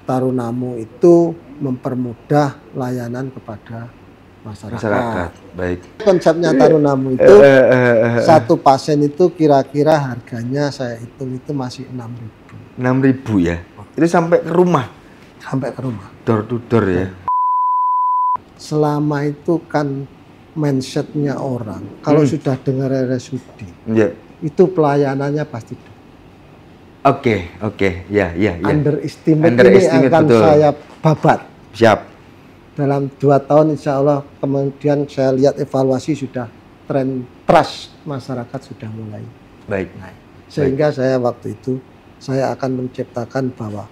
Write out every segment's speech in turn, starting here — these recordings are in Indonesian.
Tarunamu itu mempermudah layanan kepada masyarakat. Baik. Konsepnya Tarunamu itu satu pasien itu kira-kira harganya saya hitung itu masih 6.000. 6.000 ya? Itu sampai ke rumah? Sampai ke rumah. Door to door ya? Selama itu kan mindsetnya orang, kalau sudah dengar RSUD, itu pelayanannya pasti. Oke, ya. Underestimate ini akan betul. saya babat. Siap. Dalam 2 tahun insya Allah, kemudian saya lihat evaluasi sudah tren trust masyarakat sudah mulai naik. Sehingga saya waktu itu, saya akan menciptakan bahwa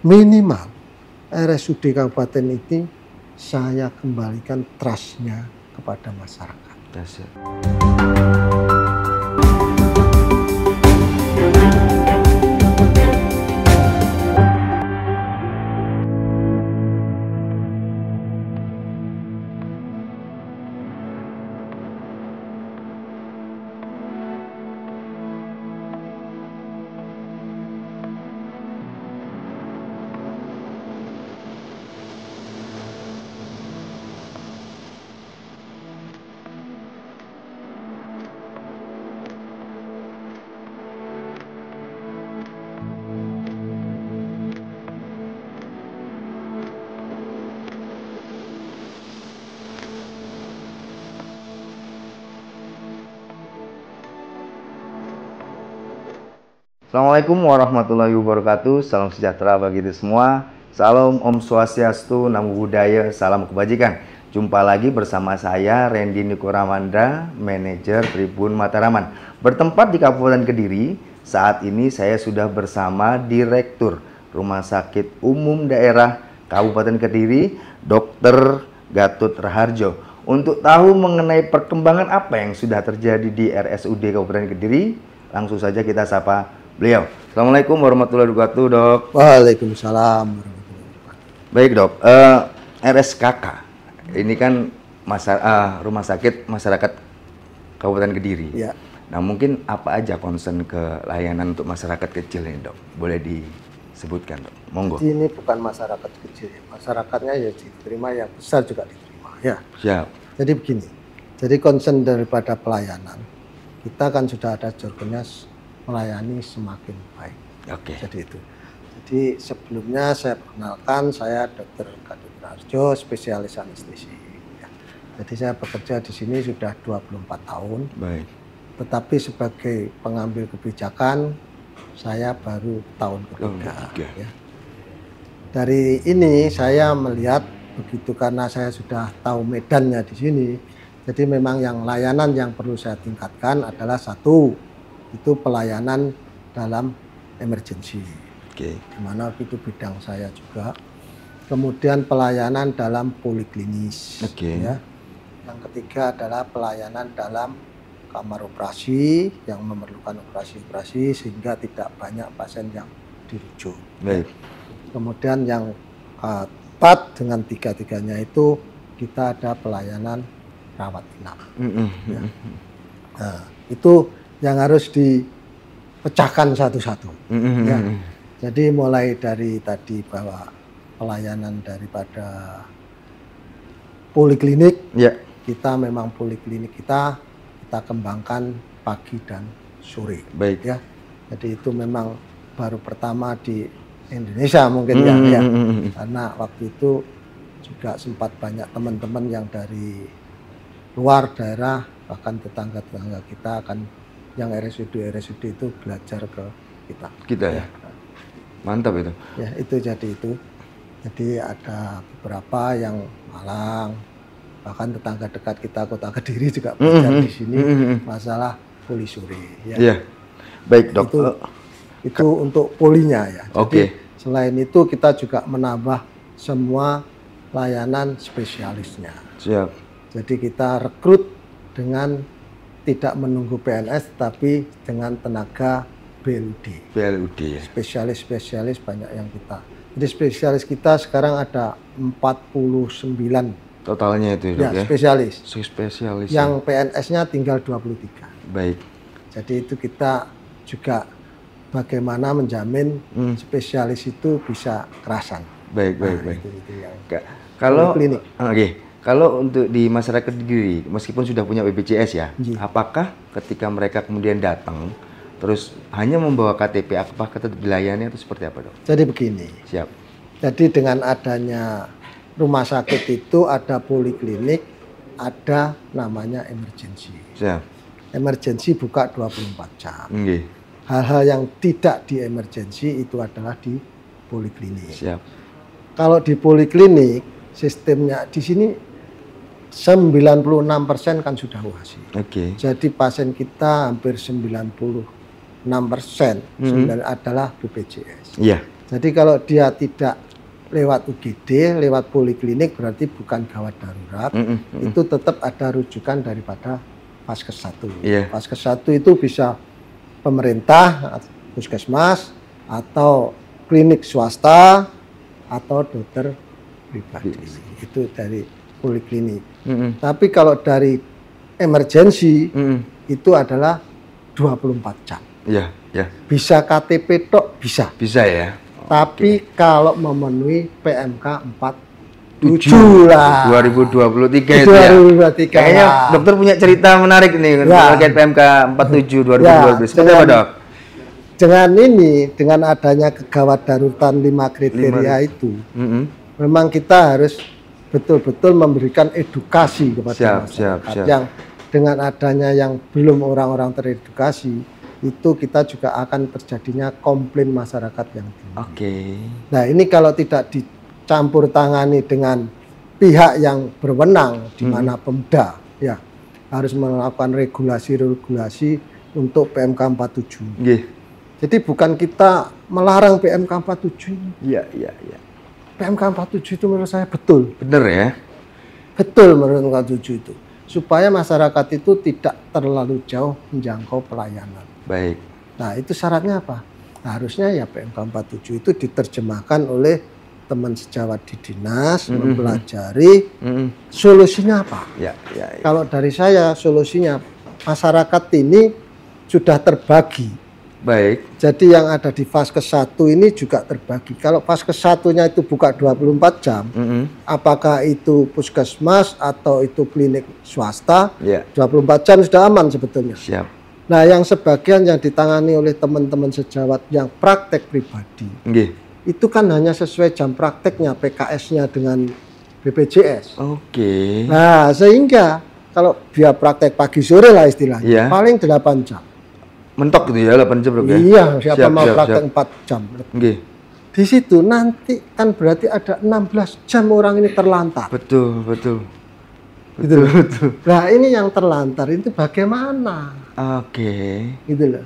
minimal RSUD Kabupaten ini saya kembalikan trust-nya kepada masyarakat. Assalamualaikum warahmatullahi wabarakatuh. Salam sejahtera bagi kita semua. Salam Om Swastiastu, Namo Buddhaya, salam kebajikan. Jumpa lagi bersama saya Randy Nikoramandra, manajer Tribun Mataraman. Bertempat di Kabupaten Kediri. Saat ini saya sudah bersama Direktur Rumah Sakit Umum Daerah Kabupaten Kediri, Dr. Gatot Raharjo, untuk tahu mengenai perkembangan apa yang sudah terjadi di RSUD Kabupaten Kediri. Langsung saja kita sapa beliau. Assalamualaikum warahmatullahi wabarakatuh, Dok. Waalaikumsalam warahmatullahi wabarakatuh. Baik, Dok. RSKK ini kan Rumah Sakit Masyarakat Kabupaten Kediri. Ya. Nah, mungkin apa aja concern ke layanan untuk masyarakat kecil ini, Dok? Boleh disebutkan, Dok? Monggo. Ini bukan masyarakat kecil, masyarakatnya ya diterima, yang besar juga diterima. Ya. Siap. Jadi begini. Jadi concern daripada pelayanan, kita kan sudah ada jargonnya melayani semakin baik. Oke. Jadi itu. Jadi sebelumnya saya perkenalkan, saya Dr. Gatot Raharjo, spesialis anestesi. Ya. Jadi saya bekerja di sini sudah 24 tahun. Baik. Tetapi sebagai pengambil kebijakan, saya baru tahun ketiga. Ya. Dari ini saya melihat begitu, karena saya sudah tahu medannya di sini. Jadi memang yang layanan yang perlu saya tingkatkan adalah satu, itu pelayanan dalam emergency, di mana itu bidang saya juga. Kemudian pelayanan dalam poliklinis, ya. Yang ketiga adalah pelayanan dalam kamar operasi yang memerlukan operasi-operasi sehingga tidak banyak pasien yang dirujuk. Baik. Kemudian yang keempat dengan tiga-tiganya itu kita ada pelayanan rawat inap. Ya. Nah, itu yang harus dipecahkan satu-satu. Ya. Jadi mulai dari tadi bahwa pelayanan daripada poliklinik, kita memang poliklinik kita kembangkan pagi dan sore. Baik. Ya. Jadi itu memang baru pertama di Indonesia mungkin ya. Karena waktu itu juga sempat banyak teman-teman yang dari luar daerah, bahkan tetangga-tetangga kita akan yang RSUD itu belajar ke kita. Kita ya. Mantap itu. Ya, itu jadi itu. Jadi ada beberapa yang Malang, bahkan tetangga dekat kita Kota Kediri juga belajar di sini masalah poli sore. Ya. Iya. Baik, Dok. Itu untuk polinya ya. Oke. Selain itu kita juga menambah semua layanan spesialisnya. Siap. Jadi kita rekrut dengan tidak menunggu PNS, tapi dengan tenaga BLUD. BLUD ya. Spesialis-spesialis banyak yang kita. Jadi spesialis kita sekarang ada 49. Totalnya itu, Dok, ya? Spesialis. Spesialis. Yang PNS-nya tinggal 23. Baik. Jadi itu kita juga bagaimana menjamin spesialis itu bisa kerasan. Baik. Itu yang kalau klinik. Kalau untuk di masyarakat Kediri, meskipun sudah punya BPJS ya, apakah ketika mereka kemudian datang, terus hanya membawa KTP, apakah tetap dilayani atau seperti apa, Dok? Jadi begini. Siap. Jadi dengan adanya rumah sakit itu ada poliklinik, ada namanya emergency. Siap. Emergency buka 24 jam. Nggih. Hal-hal yang tidak di emergency itu adalah di poliklinik. Siap. Kalau di poliklinik, sistemnya di sini 96% kan sudah UHSI. Oke. Jadi pasien kita hampir 96% adalah BPJS. Iya. Jadi kalau dia tidak lewat UGD, lewat poliklinik berarti bukan gawat darurat. Itu tetap ada rujukan daripada Vaskes 1. Iya. Vaskes 1 itu bisa pemerintah, puskesmas, atau klinik swasta, atau dokter pribadi. Itu dari poliklinik. Tapi kalau dari emergency itu adalah 24 jam. Iya. Bisa KTP tok bisa. Bisa ya. Tapi kalau memenuhi PMK 47 lah. 2023 itu ya. 2023. Kayaknya dokter punya cerita menarik nih terkait PMK 47 2012. Seperti apa, Dok? Dengan adanya kegawat daruratan 5 kriteria itu, memang kita harus betul-betul memberikan edukasi kepada masyarakat. Yang dengan adanya yang belum orang-orang teredukasi, itu kita juga akan terjadinya komplain masyarakat yang tinggi. Nah ini kalau tidak dicampur tangani dengan pihak yang berwenang, di mana Pemda ya harus melakukan regulasi-regulasi untuk PMK 47. Jadi bukan kita melarang PMK 47 ini. Iya. PMK 47 itu menurut saya betul. Benar ya? Betul menurut PMK 47 itu. Supaya masyarakat itu tidak terlalu jauh menjangkau pelayanan. Baik. Nah itu syaratnya apa? Nah, harusnya ya PMK 47 itu diterjemahkan oleh teman sejawat di dinas, mempelajari solusinya apa. Ya. Kalau dari saya solusinya, masyarakat ini sudah terbagi. Baik. Jadi yang ada di Vaskes 1 ini juga terbagi. Kalau Vaskes 1-nya itu buka 24 jam, apakah itu puskesmas atau itu klinik swasta, 24 jam sudah aman sebetulnya. Siap. Nah yang sebagian yang ditangani oleh teman-teman sejawat yang praktek pribadi, itu kan hanya sesuai jam prakteknya, PKS-nya dengan BPJS. Nah sehingga kalau dia praktek pagi sore lah istilahnya, paling 8 jam. Mentok gitu ya 8 jam, Bro, ya? Iya, siapa mau praktek 4 jam. Di situ nanti kan berarti ada 16 jam orang ini terlantar. Betul. Gitu loh. Nah, ini yang terlantar itu bagaimana? Gitu loh.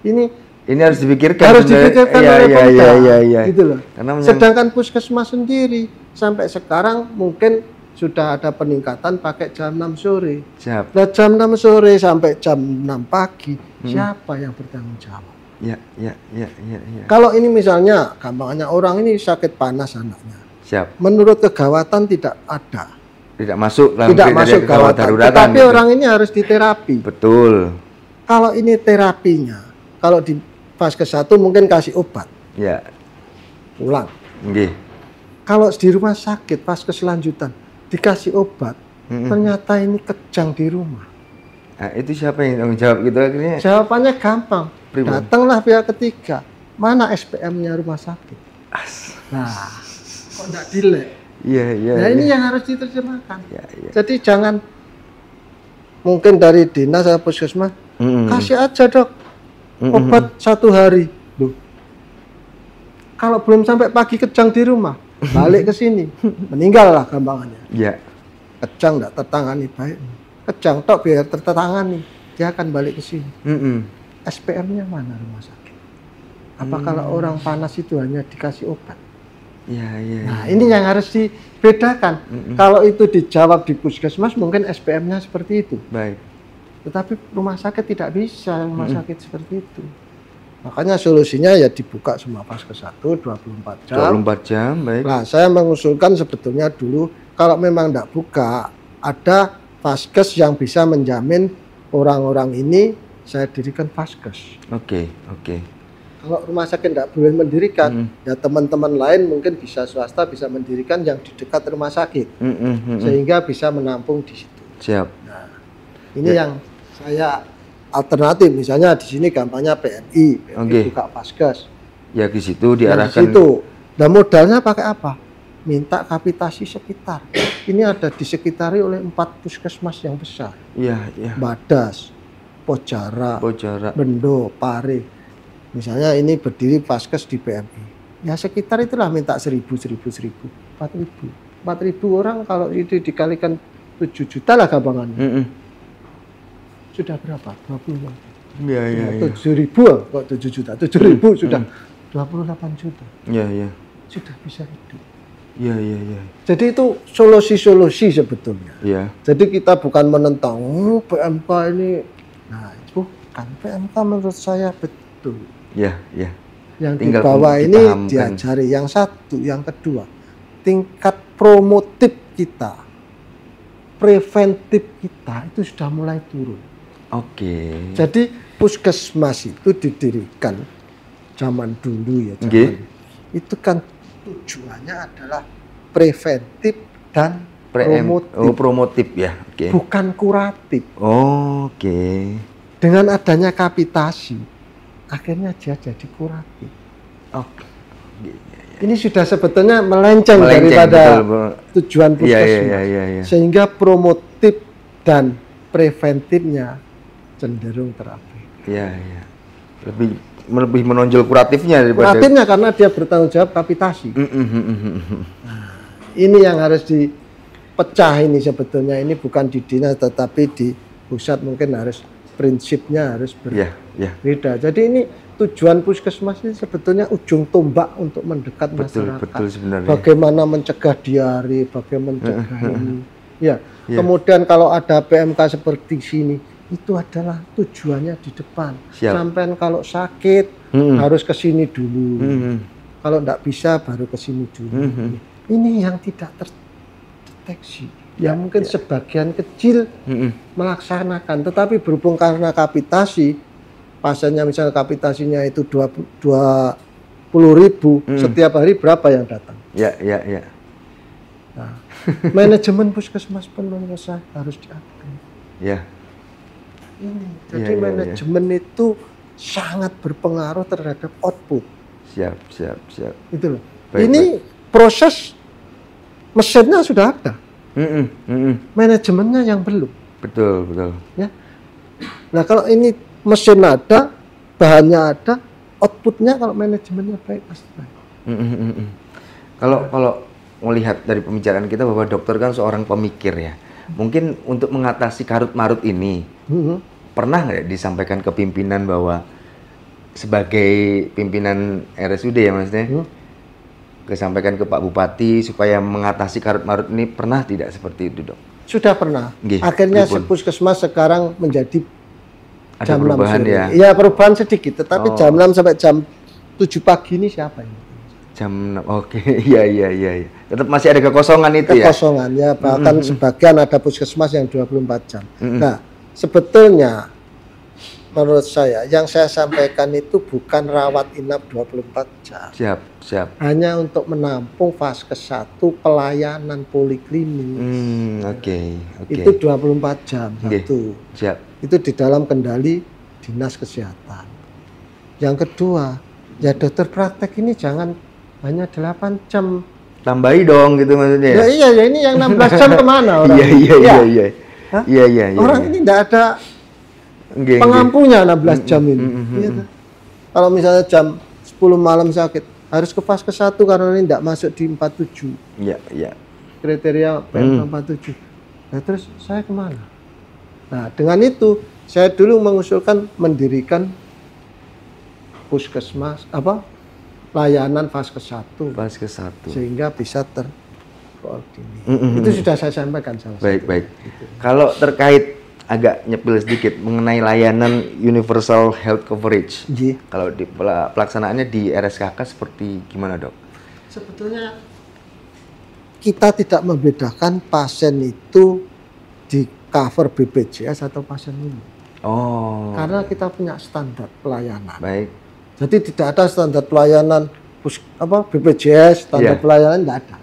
Ini harus dipikirkan. Oleh Pemda. Gitu loh. Sedangkan puskesmas sendiri sampai sekarang mungkin sudah ada peningkatan pakai jam 6 sore. Nah, jam 6 sore sampai jam 6 pagi, siapa yang bertanggung jawab? Ya. Kalau ini misalnya, gampangnya orang ini sakit panas anaknya. Menurut kegawatan tidak ada. Tidak masuk gawat daruratan. Tapi orang ini harus diterapi. Betul. Kalau ini terapinya, kalau di Vaskes 1 mungkin kasih obat. Pulang. Kalau di rumah sakit, Vaskes lanjutan, dikasih obat, ternyata ini kejang di rumah. Nah, itu siapa yang tanggung jawab gitu akhirnya? Jawabannya gampang. Datanglah pihak ketiga. Mana SPM-nya rumah sakit? Nah, kok enggak delay? Nah, ini yang harus diterjemahkan. Jadi jangan mungkin dari dinas atau puskesmas, kasih aja dok obat 1 hari. Loh. Kalau belum sampai pagi kejang di rumah, balik ke sini, meninggal lah gampangannya. Kejang tidak tertangani baik, kejang tok biar tertangani, dia akan balik ke sini. SPM-nya mana rumah sakit? Apa kalau orang panas itu hanya dikasih obat? Nah ini yang harus dibedakan. Kalau itu dijawab di puskesmas mungkin SPM-nya seperti itu. Tetapi rumah sakit tidak bisa rumah sakit seperti itu. Makanya solusinya ya dibuka semua Vaskes 1 24 jam. 24 jam, baik. Nah, saya mengusulkan sebetulnya dulu kalau memang tidak buka, ada Vaskes yang bisa menjamin orang-orang ini saya dirikan Vaskes. Kalau rumah sakit tidak boleh mendirikan, ya teman-teman lain mungkin bisa swasta bisa mendirikan yang di dekat rumah sakit, sehingga bisa menampung di situ. Siap. Nah, ini yang saya alternatif, misalnya di sini gampangnya PMI buka Vaskes. Ya di situ diarahkan. Di situ. Dan modalnya pakai apa? Minta kapitasi sekitar. Ini ada disekitari oleh 4 puskesmas yang besar. Iya, iya. Badas, Pojara, Bendo, Pare. Misalnya ini berdiri Vaskes di PMI. Ya sekitar itulah minta 1.000, 4.000 orang kalau itu dikalikan 7 juta lah gampangannya. Sudah berapa? 20 juta. Iya, iya. 7.000 kok 7 juta. 7.000 sudah 28 juta. Iya, iya. Sudah bisa hidup. Iya, iya, iya. Jadi itu solusi-solusi sebetulnya. Iya. Jadi kita bukan menentang PMK ini. Nah, bukan PMK menurut saya betul. Iya, iya. Yang di bawah ini diajari. Yang satu, yang kedua, tingkat promotif kita, preventif kita itu sudah mulai turun. Oke. Jadi puskesmas itu didirikan zaman dulu ya. Itu kan tujuannya adalah preventif dan promotif. Oh, promotif ya. Bukan kuratif. Oke. Dengan adanya kapitasi, akhirnya dia jadi kuratif. Oke. Ini sudah sebetulnya melenceng daripada tujuan puskesmas. Iya. Sehingga promotif dan preventifnya cenderung terapi. Iya, iya. Lebih menonjol kuratifnya daripada kuratifnya karena dia bertanggung jawab kapitasi. Nah, ini yang harus dipecah ini sebetulnya. Ini bukan di dinas tetapi di pusat mungkin harus prinsipnya harus berbeda. Jadi ini tujuan puskesmas ini sebetulnya ujung tombak untuk mendekat masyarakat. Betul sebenarnya. Bagaimana mencegah diare, bagaimana mencegah ini. Ya. Kemudian kalau ada PMK seperti sini, itu adalah tujuannya di depan. Sampai kalau sakit harus ke sini dulu. Kalau tidak bisa baru ke sini dulu. Ini yang tidak terdeteksi. Ya mungkin sebagian kecil melaksanakan, tetapi berhubung karena kapitasi, pasiennya misalnya kapitasinya itu 20.000, setiap hari berapa yang datang? Ya. Nah, manajemen puskesmas pun menurut saya harus diupgrade. Ya. Jadi manajemen itu sangat berpengaruh terhadap output. Siap. Itu loh. Ini proses mesinnya sudah ada. Manajemennya yang belum. Betul. Ya. Nah kalau ini mesin ada, bahannya ada, outputnya kalau manajemennya baik pasti baik. Kalau melihat dari pembicaraan kita bahwa dokter kan seorang pemikir ya. Mungkin untuk mengatasi karut-marut ini, pernah nggak disampaikan ke pimpinan bahwa sebagai pimpinan RSUD ya maksudnya, disampaikan ke Pak Bupati supaya mengatasi karut-marut ini, pernah tidak seperti itu dok? Sudah pernah. Akhirnya puskesmas sekarang menjadi ada jam perubahan 6 ya? Iya perubahan sedikit, tetapi jam 6 sampai jam 7 pagi ini siapa ini? Jam 6, oke. Iya. Tetap masih ada kekosongan itu ya? Kekosongan ya, bahkan sebagian ada puskesmas yang 24 jam. Nah, sebetulnya menurut saya, yang saya sampaikan itu bukan rawat inap 24 jam. Siap. Hanya untuk menampung Vaskes 1 pelayanan poliklinis. Oke. Itu 24 jam, satu. Siap. Itu di dalam kendali Dinas Kesehatan. Yang kedua, ya dokter praktek ini jangan hanya 8 jam. Tambahi dong gitu maksudnya. Ya ini yang 16 jam kemana orang? Iya. Orang ini tidak ada pengampunya 16 jam ini. Kalau misalnya jam 10 malam sakit, harus ke Vaskes 1 karena ini tidak masuk di 47. Iya. Kriteria PM 47. Nah terus saya kemana? Nah dengan itu saya dulu mengusulkan mendirikan puskesmas layanan Vaskes 1. Sehingga bisa terkoordinir. Itu sudah saya sampaikan salah satu. Baik. Kalau terkait agak nyepil sedikit mengenai layanan Universal Health Coverage. Kalau di pelaksanaannya di RSKK seperti gimana dok? Sebetulnya kita tidak membedakan pasien itu di cover BPJS atau pasien umum. Karena kita punya standar pelayanan. Baik. Jadi tidak ada standar pelayanan BPJS, standar pelayanan tidak ada.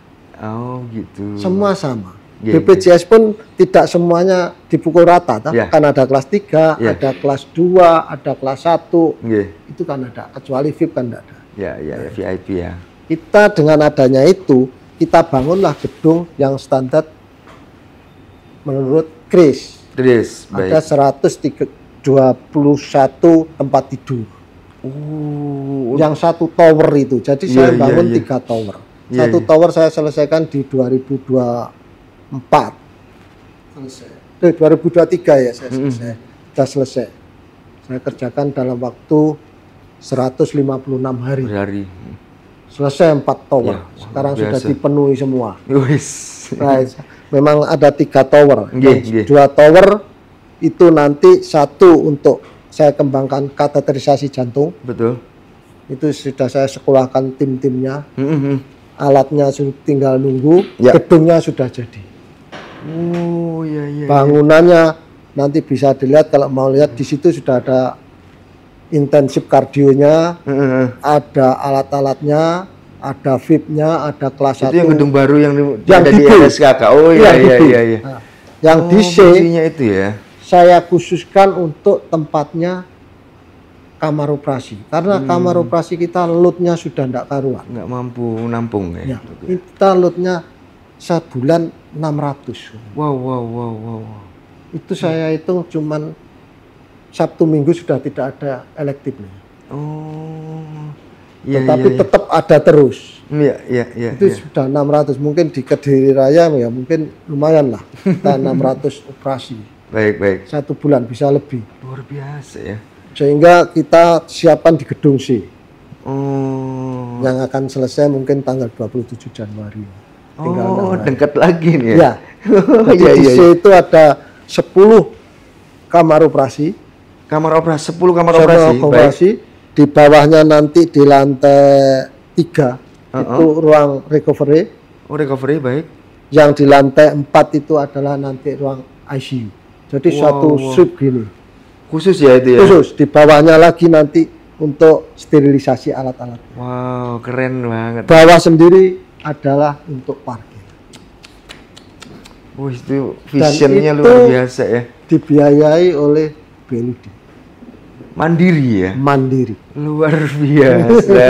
Oh gitu. Semua sama. BPJS pun tidak semuanya dipukul rata, kan ada kelas 3, ada kelas 2, ada kelas 1. Itu kan ada, kecuali VIP kan tidak ada. Ya, VIP ya. Kita dengan adanya itu, kita bangunlah gedung yang standar menurut KRIS. Ada 121 tempat tidur. Yang satu tower itu. Jadi saya bangun 3 tower. Satu tower saya selesaikan di 2024. Selesai. 2023 ya saya selesai. Sudah selesai. Saya kerjakan dalam waktu 156 hari. Selesai 4 tower. Sekarang sudah dipenuhi semua. Nah, memang ada 3 tower. 2 tower itu nanti 1 untuk saya kembangkan kateterisasi jantung. Betul. Itu sudah saya sekolahkan tim-timnya. Alatnya tinggal nunggu. Gedungnya sudah jadi. Bangunannya nanti bisa dilihat, kalau mau lihat di situ sudah ada intensif kardionya, ada alat-alatnya, ada VIP-nya, ada kelas 1. Itu yang gedung baru yang ada di RSKK. Oh iya. Nah, yang di C itu ya. Saya khususkan untuk tempatnya kamar operasi, karena kamar operasi kita loadnya sudah tidak karuan, nggak mampu nampung ya. Kita loadnya sebulan 600. Wow. Itu saya hitung cuman Sabtu Minggu sudah tidak ada elektifnya. Tetapi tetap ada terus. Itu sudah 600. Mungkin di Kediri Raya ya mungkin lumayan lah. Kita 600 operasi. Baik. 1 bulan bisa lebih. Luar biasa ya. Sehingga kita siapkan di gedung C. Yang akan selesai mungkin tanggal 27 Januari. Tinggal dekat lagi nih ya. Jadi di C itu ada 10 kamar operasi. 10 kamar operasi. Di bawahnya nanti di lantai 3 itu ruang recovery. Recovery, baik. Yang di lantai 4 itu adalah nanti ruang ICU. Jadi satu suite gini. Khusus ya itu ya? Khusus. Di bawahnya lagi nanti untuk sterilisasi alat-alat. Wow, keren banget. Bawah sendiri adalah untuk parkir. Itu visionnya luar biasa ya. Dibiayai oleh BLUD. Mandiri ya? Mandiri. Luar biasa.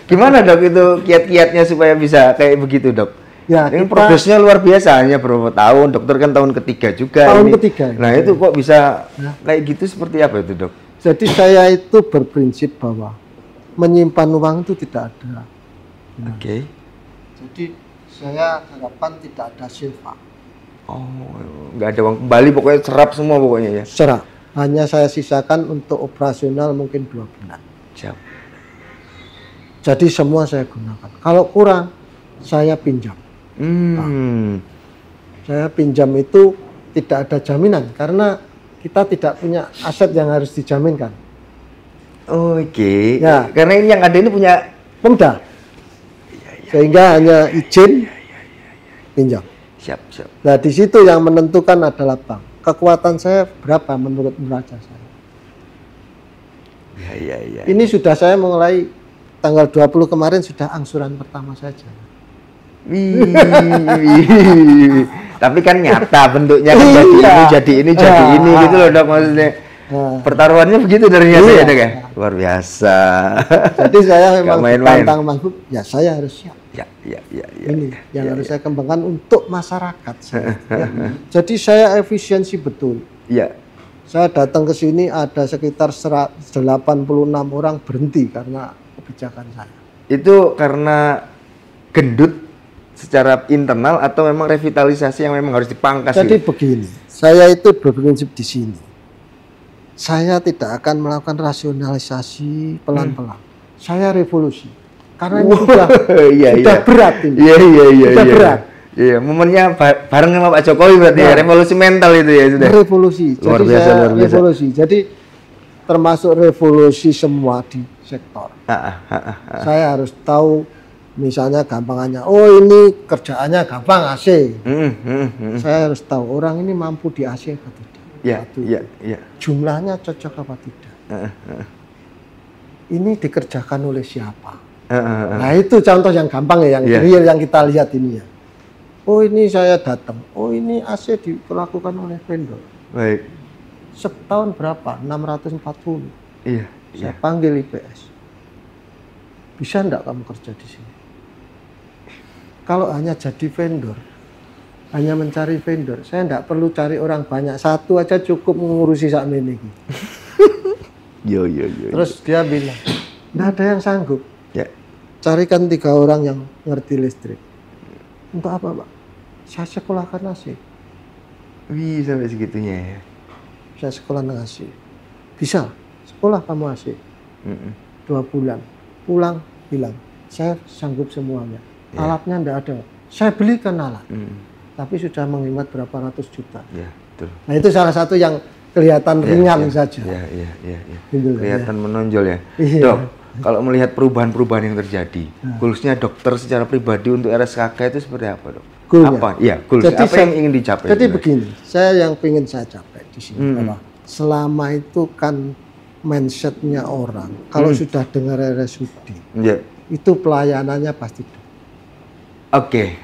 Gimana dok itu kiat-kiatnya supaya bisa kayak begitu dok? Ya, ini progresnya luar biasa, hanya berapa tahun, dokter kan tahun ketiga juga. Ketiga. Nah itu kok bisa kayak gitu, seperti apa itu dok? Jadi saya itu berprinsip bahwa menyimpan uang itu tidak ada. Jadi saya harapkan tidak ada silva. Nggak ada uang kembali, pokoknya serap semua pokoknya ya? Serap. Hanya saya sisakan untuk operasional mungkin 2 bulan. Siap. Jadi semua saya gunakan. Kalau kurang, saya pinjam. Saya pinjam itu tidak ada jaminan karena kita tidak punya aset yang harus dijaminkan. Ya, karena ini yang ada ini punya Pemda. Sehingga hanya izin pinjam. Siap. Nah, di situ yang menentukan adalah bank. Kekuatan saya berapa menurut neraca saya. Ini sudah saya mulai tanggal 20 kemarin sudah angsuran pertama saja. Tapi kan nyata bentuknya kan jadi ini gitu loh dok, maksudnya pertaruhannya begitu dari nyata ya dok ya. Luar biasa. Jadi saya memang pantang mangkuk, ya saya harus siap. Ini yang harus saya kembangkan untuk masyarakat. Jadi saya efisiensi betul. Saya datang ke sini ada sekitar 86 orang berhenti karena kebijakan saya. Itu karena gendut secara internal atau memang revitalisasi yang memang harus dipangkas? Jadi begini, saya itu berprinsip di sini. Saya tidak akan melakukan rasionalisasi pelan-pelan. Saya revolusi. Karena ini sudah berat ini. Sudah berat. Momennya bareng sama Pak Jokowi berarti ya, revolusi mental itu ya sudah. Revolusi. Luar biasa. Revolusi. Jadi termasuk revolusi semua di sektor. Saya harus tahu. Misalnya gampangannya, ini kerjaannya gampang AC. Saya harus tahu orang ini mampu di AC atau tidak. Jumlahnya cocok apa tidak. ini dikerjakan oleh siapa. Nah itu contoh yang gampang ya, yang real yang kita lihat ini ya. Oh ini saya datang, oh ini AC dilakukan oleh vendor. Baik. Setahun berapa? 640. Iya. Saya panggil IPS. Bisa enggak kamu kerja di sini? Kalau hanya jadi vendor, hanya mencari vendor, saya enggak perlu cari orang banyak. Satu aja cukup mengurusi sak ini. Yo. Terus dia bilang, enggak ada yang sanggup. Ya. Carikan 3 orang yang ngerti listrik. Untuk apa, Pak? Saya sekolahkan AC. Wih, sampai segitunya ya. Saya sekolah dengan AC. Bisa, sekolah kamu AC. 2 bulan. Pulang, bilang, saya sanggup semuanya. Ya. Alatnya enggak ada. Saya belikan alat. Tapi sudah menghemat berapa ratus juta. Ya, betul. Nah itu salah satu yang kelihatan ringan saja. Iya. Gitu, Kelihatan menonjol ya. Iya. Dok, kalau melihat perubahan-perubahan yang terjadi, goalsnya dokter secara pribadi untuk RSKK itu seperti apa, Dok? Goalnya? Apa? Iya, goals. Jadi apa yang ingin dicapai? Jadi begini, saya yang ingin saya capai di sini bahwa selama itu kan mindsetnya orang, kalau sudah dengar RSUD, itu pelayanannya pasti. Oke,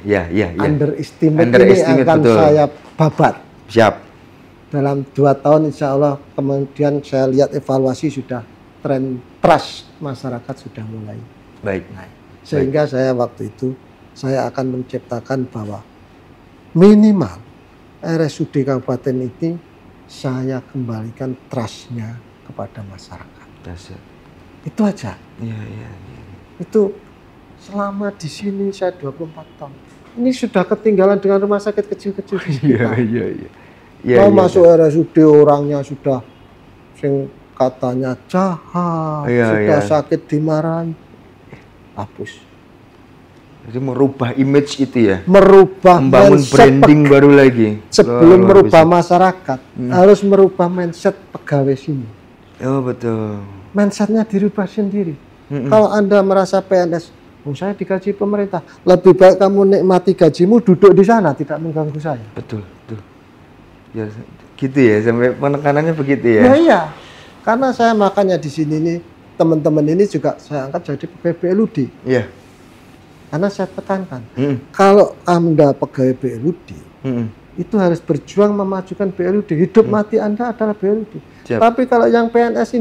ya. Underestimate ini akan betul. Saya babat. Siap. Dalam 2 tahun insya Allah kemudian saya lihat evaluasi sudah tren trust masyarakat sudah mulai naik. Sehingga saya waktu itu saya akan menciptakan bahwa minimal RSUD Kabupaten ini saya kembalikan trustnya kepada masyarakat. Itu aja. Iya. Itu selama di sini saya 24 tahun. Ini sudah ketinggalan dengan rumah sakit kecil-kecil di sekitar. Iya. Masuk RSUD orangnya sudah sing katanya jahat, sudah sakit dimarahi. Hapus. Jadi merubah image itu ya? Membangun branding baru lagi. Sebelum merubah masyarakat, harus merubah mindset pegawai sini. Oh betul. Mindsetnya dirubah sendiri. Kalau Anda merasa PNS, saya digaji pemerintah, lebih baik kamu nikmati gajimu, duduk di sana, tidak mengganggu saya. Betul. Ya, gitu ya, sampai penekanannya begitu ya? Iya. Karena saya makanya di sini nih, teman-teman ini juga saya angkat jadi pegawai BLUD. Iya. Karena saya tekankan, kalau Anda pegawai BLUD, itu harus berjuang memajukan BLUD. Hidup mati Anda adalah BLUD. Siap. Tapi kalau yang PNS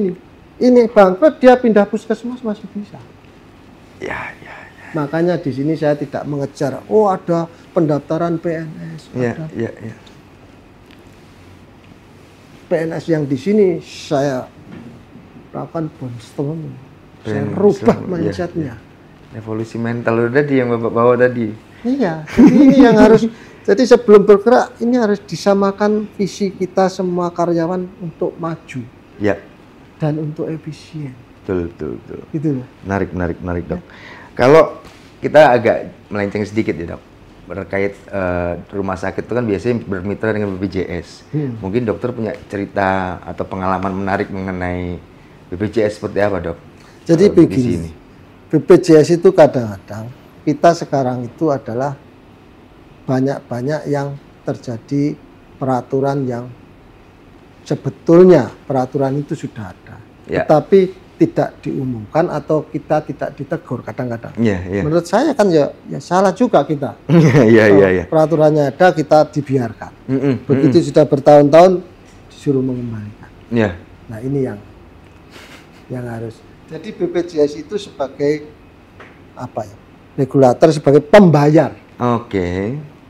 ini bangkrut, dia pindah puskesmas masih bisa. Ya. Makanya di sini saya tidak mengejar, ada pendaftaran PNS. Iya. PNS yang di sini saya lakukan brainstorming. Saya rubah mindsetnya. Evolusi mental udah yang Bapak bawa tadi. Iya, jadi ini yang harus. Jadi sebelum bergerak ini harus disamakan visi kita semua karyawan untuk maju. Ya. Dan untuk efisien. Betul. Gitu loh. Menarik Dok. Kalau kita agak melenceng sedikit ya Dok, terkait rumah sakit itu kan biasanya bermitra dengan BPJS. Mungkin dokter punya cerita atau pengalaman menarik mengenai BPJS seperti apa Dok? Jadi begini, BPJS itu kadang-kadang kita sekarang itu adalah banyak yang terjadi peraturan yang sebetulnya peraturan itu sudah ada, tetapi tidak diumumkan atau kita tidak ditegur kadang-kadang. Menurut saya kan ya salah juga kita. Peraturannya ada, kita dibiarkan. Begitu sudah bertahun-tahun disuruh mengembalikan. Nah ini yang harus. Jadi BPJS itu sebagai regulator, sebagai pembayar.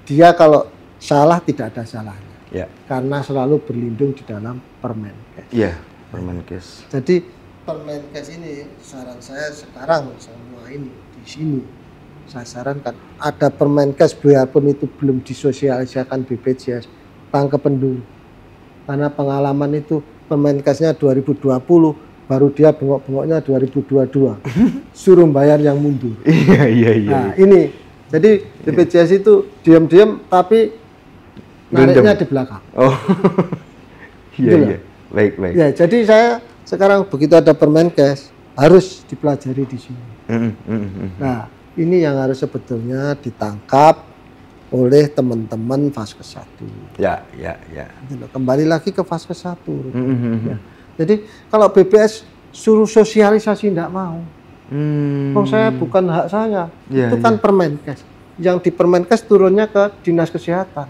Dia kalau salah tidak ada salahnya. Karena selalu berlindung di dalam Permenkes. Permenkes. Jadi Permenkes ini saran saya sekarang semua ini di sini saya sarankan ada Permenkes biarpun itu belum disosialisasikan BPJS, tangkepan dulu. Karena pengalaman itu Permenkesnya 2020 baru dia bengok-bengoknya 2022. Suruh bayar yang mundur. Nah, ini. Jadi BPJS itu diam-diam tapi nariknya di belakang. Baik. Ya, jadi saya sekarang begitu ada Permenkes harus dipelajari di sini. Nah, ini yang harus sebetulnya ditangkap oleh teman-teman Vaskes 1. Kembali lagi ke Vaskes 1. Jadi kalau BPS suruh sosialisasi tidak mau. Saya bukan hak saya. Itu kan Permenkes. Yang di Permenkes turunnya ke Dinas Kesehatan.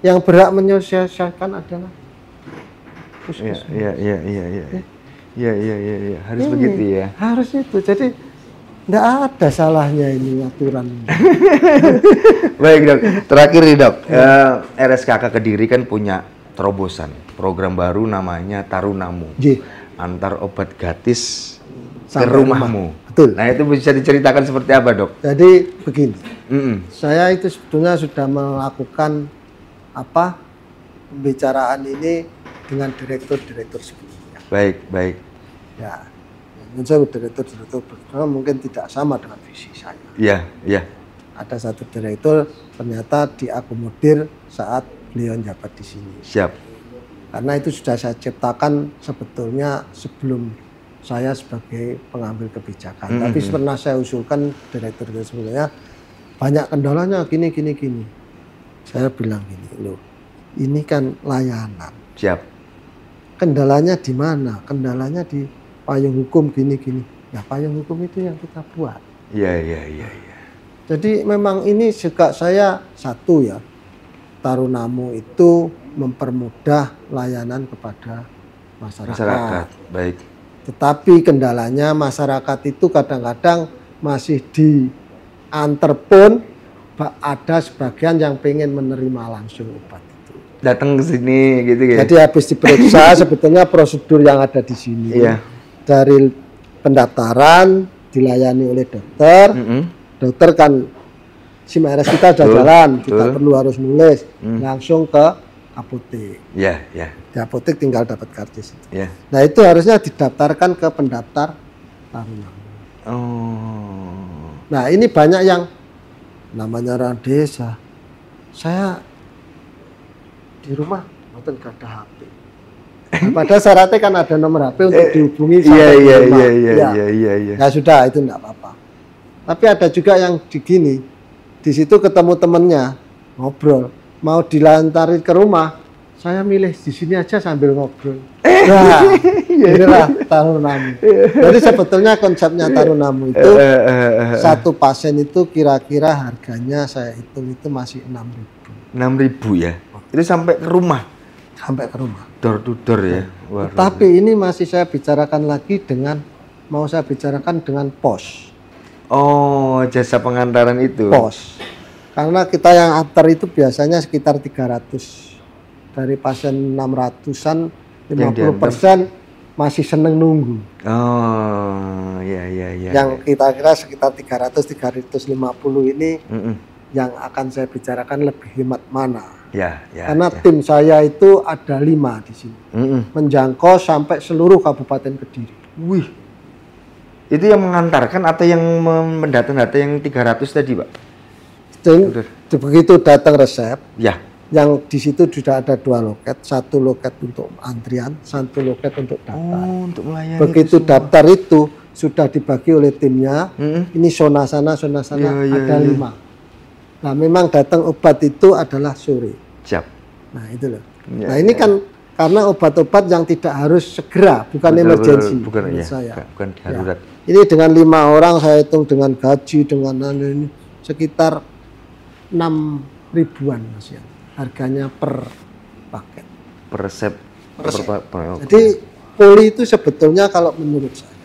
Yang berhak menyosialisasikan adalah puskesmas. Iya. Harus begitu ya. Harus itu. Jadi tidak ada salahnya ini aturan. Baik dok. Terakhir nih dok. RSKK Kediri kan punya terobosan program baru namanya Tarunamu. Antar obat gratis ke rumahmu. Betul. Nah itu bisa diceritakan seperti apa dok? Jadi begini, saya itu sebetulnya sudah melakukan pembicaraan ini dengan direktur-direktur sebelumnya. Baik. Ya, saya direktur-direktur mungkin tidak sama dengan visi saya. Iya. Ada satu direktur ternyata diakomodir saat beliau jabat di sini. Siap. Karena itu sudah saya ciptakan sebetulnya sebelum saya sebagai pengambil kebijakan. Tapi pernah saya usulkan direktur itu sebenarnya banyak kendalanya gini. Saya bilang gini, loh, ini kan layanan. Siap. Kendalanya di mana? Kendalanya di payung hukum gini. Nah, payung hukum itu yang kita buat. Iya. Jadi memang ini juga saya satu ya, Tarunamu itu mempermudah layanan kepada masyarakat. Baik. Tetapi kendalanya masyarakat itu kadang-kadang masih diantar pun ada sebagian yang pengen menerima langsung obat itu. Datang ke sini gitu ya. Jadi habis diperiksa sebetulnya prosedur yang ada di sini. Iya. Dari pendaftaran dilayani oleh dokter. Dokter kan SIM RS kita sudah jalan, kita perlu harus nulis langsung ke apotek. Iya. Di apotek tinggal dapat karcis itu. Iya. Nah itu harusnya didaftarkan ke pendaftar Tarunamu. Nah ini banyak yang namanya orang desa. Saya di rumah nonton gak ada HP. Nah, padahal syaratnya kan ada nomor HP untuk dihubungi sampai di rumah. Iya. Ya sudah itu enggak apa-apa. Tapi ada juga yang begini. Di situ ketemu temennya ngobrol. Mau dilantari ke rumah, saya milih di sini aja sambil ngobrol. Nah, inilah Tarunamu. Jadi sebetulnya konsepnya Tarunamu itu satu pasien itu kira-kira harganya saya hitung itu masih 6.000. 6.000 ya? Itu sampai ke rumah? Sampai ke rumah. Door to door ya? Tapi ini masih saya bicarakan lagi mau saya bicarakan dengan pos. Oh, jasa pengantaran itu? Pos. Karena kita yang antar itu biasanya sekitar 300. Dari pasien 600-an, 50% masih seneng nunggu. Oh, iya. Yang kita kira sekitar 300-350 ini yang akan saya bicarakan lebih hemat mana. Karena tim saya itu ada 5 di sini. Menjangkau sampai seluruh Kabupaten Kediri. Wih, itu yang mengantarkan atau yang mendata-data yang 300 tadi, Pak? Begitu datang resep, yang di situ sudah ada 2 loket, 1 loket untuk antrian, 1 loket untuk daftar. Untuk melayani. Begitu daftar itu sudah dibagi oleh timnya, ini zona sana, ada 5. Nah memang datang obat itu adalah sore. Siap. Nah itu loh. Nah ini kan karena obat-obat yang tidak harus segera, bukan emergensi. Bukan darurat. Ini dengan 5 orang saya hitung dengan gaji, dengan ini sekitar 6.000-an Mas ya. Harganya per paket. Per resep. Jadi poli itu sebetulnya kalau menurut saya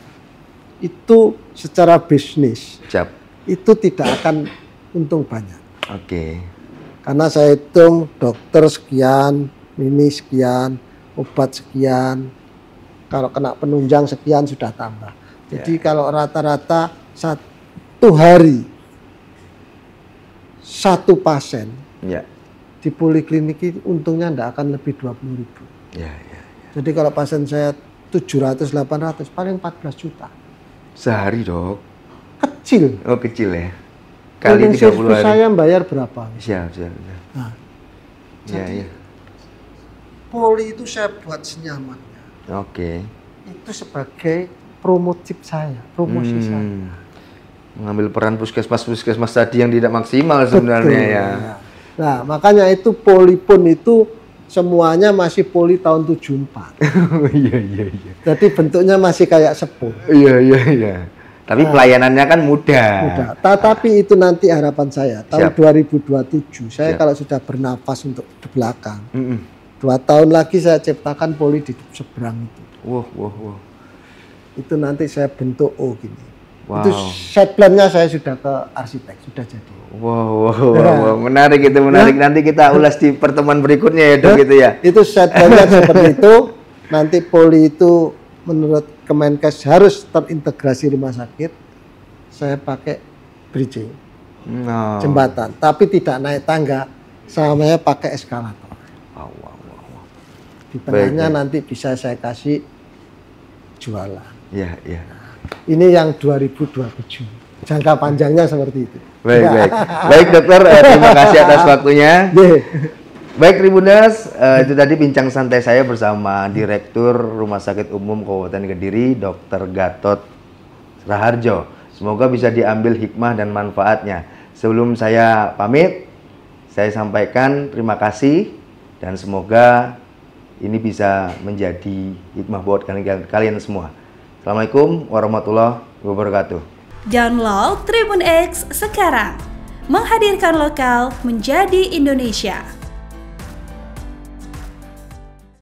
itu secara bisnis itu tidak akan untung banyak. Karena saya hitung dokter sekian, ini sekian, obat sekian, kalau kena penunjang sekian sudah tambah. Jadi kalau rata-rata 1 hari 1 pasien di poliklinik itu untungnya tidak akan lebih 20.000. Jadi kalau pasien saya 700-800 paling 14 juta. Sehari dok? Kecil. Oh kecil ya? Kali 30 hari. Saya bayar berapa? Siap. Nah, jadi poli itu saya buat senyamannya. Itu sebagai promosi saya. Mengambil peran puskesmas tadi yang tidak maksimal sebenarnya. Nah makanya itu poli pun itu semuanya masih poli tahun 74. Iya. Jadi bentuknya masih kayak sepur. Iya. Tapi pelayanannya kan mudah. Tapi itu nanti harapan saya tahun 2027 saya Siap. kalau sudah bernafas untuk di belakang. 2 tahun lagi saya ciptakan poli di seberang itu. Wow. Itu nanti saya bentuk gini. Wow. Itu set plan-nya saya sudah ke arsitek, sudah jadi. Wow. Menarik itu, menarik. Nanti kita ulas di pertemuan berikutnya ya dok gitu ya. Itu set plan-nya seperti itu. Nanti poli itu menurut Kemenkes harus terintegrasi rumah sakit. Saya pakai bridging, jembatan, tapi tidak naik tangga. Saya pakai eskalator. Wow. Di tengahnya nanti bisa saya kasih jualan. Iya. Ini yang 2027. Jangka panjangnya seperti itu. Baik dokter, terima kasih atas waktunya. Baik Tribuners, itu tadi bincang santai saya bersama Direktur Rumah Sakit Umum Kabupaten Kediri, Dr. Gatot Raharjo. Semoga bisa diambil hikmah dan manfaatnya. Sebelum saya pamit, saya sampaikan terima kasih dan semoga ini bisa menjadi hikmah buat kalian semua. Assalamualaikum warahmatullahi wabarakatuh. Download Tribun X sekarang. Menghadirkan lokal menjadi Indonesia.